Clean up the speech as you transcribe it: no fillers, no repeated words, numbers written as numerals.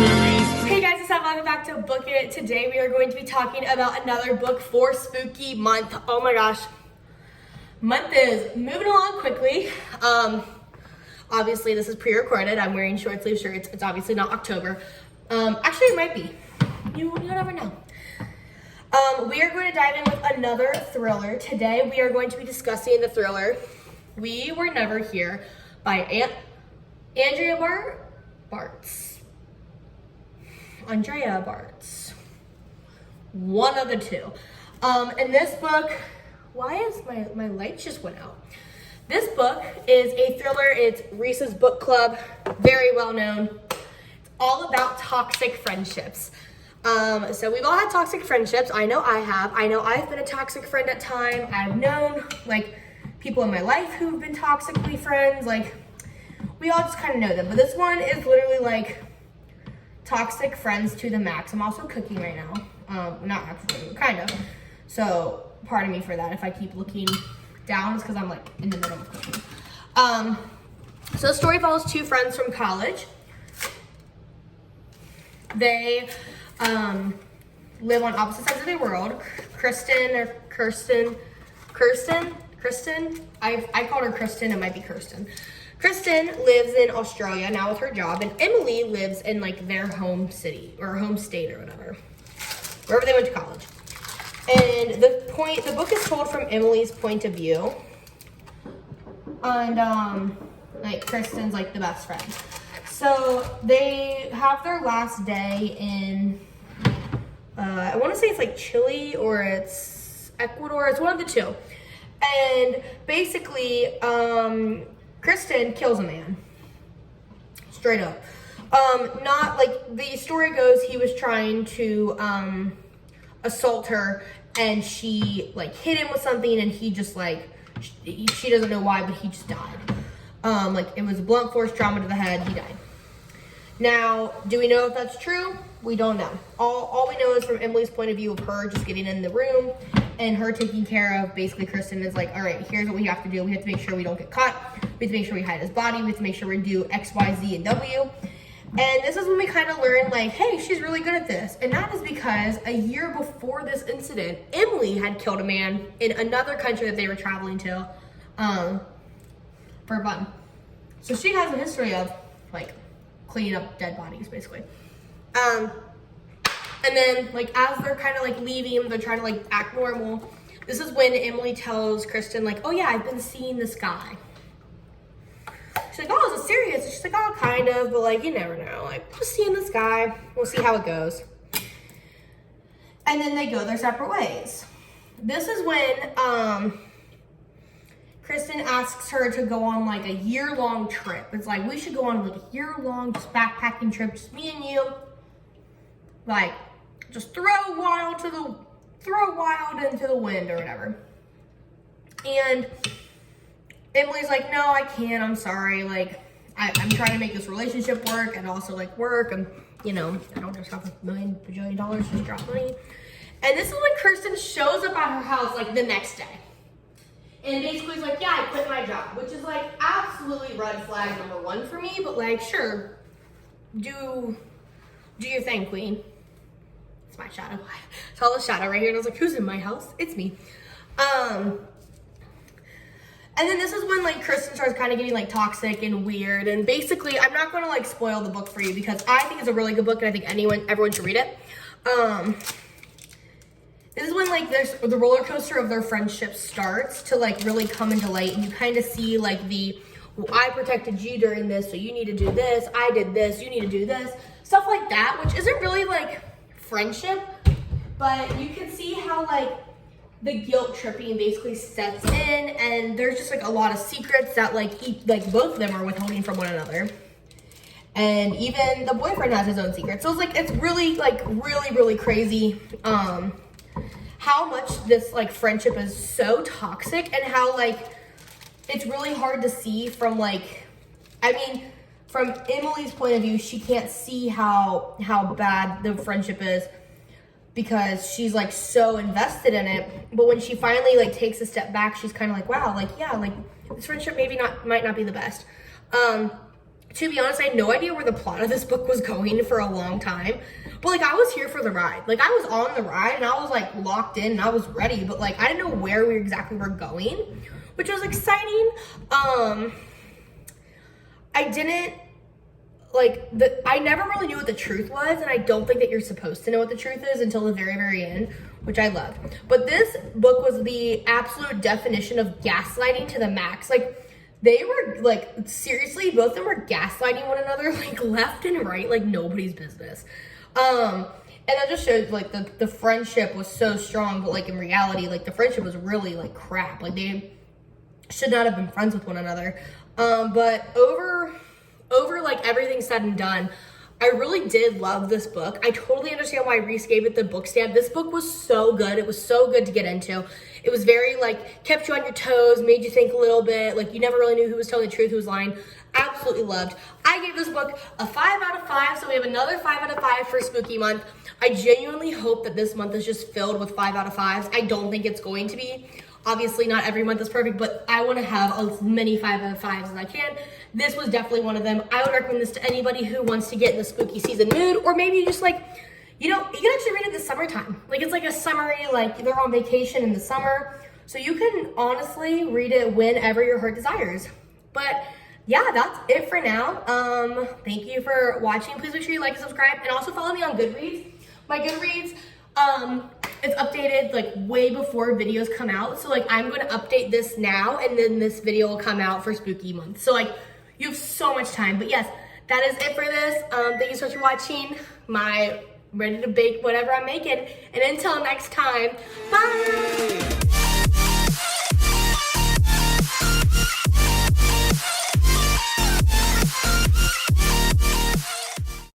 Hey guys, what's up? Welcome back to Book It. Today we are going to be talking about another book for spooky month. Oh my gosh. Month is moving along quickly. Obviously this is pre-recorded. I'm wearing short sleeve shirts. It's obviously not October. Actually it might be. You never know. We are going to dive in with another thriller. Today we are going to be discussing the thriller We Were Never Here by Andrea Bartz. One of the two. And this book, why is my lights just went out? This book is a thriller. It's Reese's Book Club, very well known. It's all about toxic friendships. So we've all had toxic friendships. I know I have. I know I've been a toxic friend at time. I've known like people in my life who've been toxically friends. Like we all just kind of know them. But this one is literally like toxic friends to the max. I'm also cooking right now. Not actually, kind of. So pardon me for that. If I keep looking down, it's because I'm like in the middle of cooking. So the story follows two friends from college. They live on opposite sides of the world. Kirsten. I called her Kristen. It might be Kirsten. Kristen lives in Australia now with her job, and Emily lives in like their home city or home state or whatever, wherever they went to college. And the book is told from Emily's point of view, and like Kristen's like the best friend. So they have their last day in I want to say it's like Chile or it's Ecuador. It's one of the two, and basically Kristen kills a man. Straight up. Not like the story goes, he was trying to assault her and she like hit him with something and he just like, she doesn't know why, but he just died. Like it was blunt force trauma to the head, he died. Now, do we know if that's true? We don't know. All we know is from Emily's point of view of her just getting in the room and her taking care of basically Kristen is like, all right, here's what we have to do. We have to make sure we don't get caught. We have to make sure we hide his body. We have to make sure we do X, Y, Z, and W. And this is when we kind of learn like, hey, she's really good at this. And that is because a year before this incident, Emily had killed a man in another country that they were traveling to for fun. So she has a history of like cleaning up dead bodies, basically. And then like as they're kind of like leaving, they're trying to like act normal. This is when Emily tells Kristen like, oh yeah, I've been seeing this guy. She's like, oh, is it serious? And she's like, oh, kind of, but like, you never know. Like, just seeing this guy. We'll see how it goes. And then they go their separate ways. This is when Kristen asks her to go on like a year-long trip. It's like, we should go on like a year-long just backpacking trip, just me and you. Like, just throw wild into the wind or whatever. And Emily's like, no, I can't, I'm sorry. Like, I'm trying to make this relationship work and also like work. And, you know, I don't just have $1 million bajillion to just drop money. And this is when Kirsten shows up at her house like the next day. And basically is like, yeah, I quit my job, which is like absolutely red flag number one for me. But like, sure, do your thing, queen. It's my shadow. I saw the shadow right here and I was like, who's in my house? It's me. And then this is when like Kristen starts kind of getting like toxic and weird. And basically, I'm not going to like spoil the book for you because I think it's a really good book and I think everyone should read it. This is when like there's the roller coaster of their friendship starts to like really come into light, and you kind of see like well, I protected you during this, so you need to do this. I did this, you need to do this. Stuff like that, which isn't really like friendship, but you can see how like the guilt tripping basically sets in, and there's just like a lot of secrets that like both of them are withholding from one another. And even the boyfriend has his own secrets. So it's like, it's really like really crazy how much this like friendship is so toxic, and how like it's really hard to see from like, I mean, from Emily's point of view, she can't see how bad the friendship is because she's like so invested in it. But when she finally like takes a step back, she's kind of like, wow, like, yeah, like this friendship might not be the best. to be honest, I had no idea where the plot of this book was going for a long time. But like, I was here for the ride. Like, I was on the ride and I was like locked in and I was ready, but like, I didn't know where we exactly were going, which was exciting. I didn't like I never really knew what the truth was, and I don't think that you're supposed to know what the truth is until the very, very end, which I loved. But this book was the absolute definition of gaslighting to the max. Like, they were like, seriously, both of them were gaslighting one another, like left and right, like nobody's business. And that just shows like the friendship was so strong, but like in reality, like the friendship was really like crap. Like, they should not have been friends with one another. But over like everything said and done, I really did love this book. I totally understand why Reese gave it the book stamp. This book was so good. It was so good to get into. It was very like, kept you on your toes, made you think a little bit. Like, you never really knew who was telling the truth, who was lying. Absolutely loved. I gave this book a 5 out of 5. So we have another 5 out of 5 for spooky month. I genuinely hope that this month is just filled with 5 out of 5s. I don't think it's going to be. Obviously, not every month is perfect, but I want to have as many 5 out of 5s as I can. This was definitely one of them. I would recommend this to anybody who wants to get in the spooky season mood, or maybe just like, you know, you can actually read it this summertime. Like, it's like a summery, like they're on vacation in the summer. So you can honestly read it whenever your heart desires. But yeah, that's it for now. Thank you for watching. Please make sure you like and subscribe, and also follow me on Goodreads. My Goodreads, it's updated like way before videos come out. So like, I'm going to update this now, and then this video will come out for spooky month. So like, you have so much time. But yes, that is it for this. Thank you so much for watching my ready to bake whatever I'm making. And until next time, bye.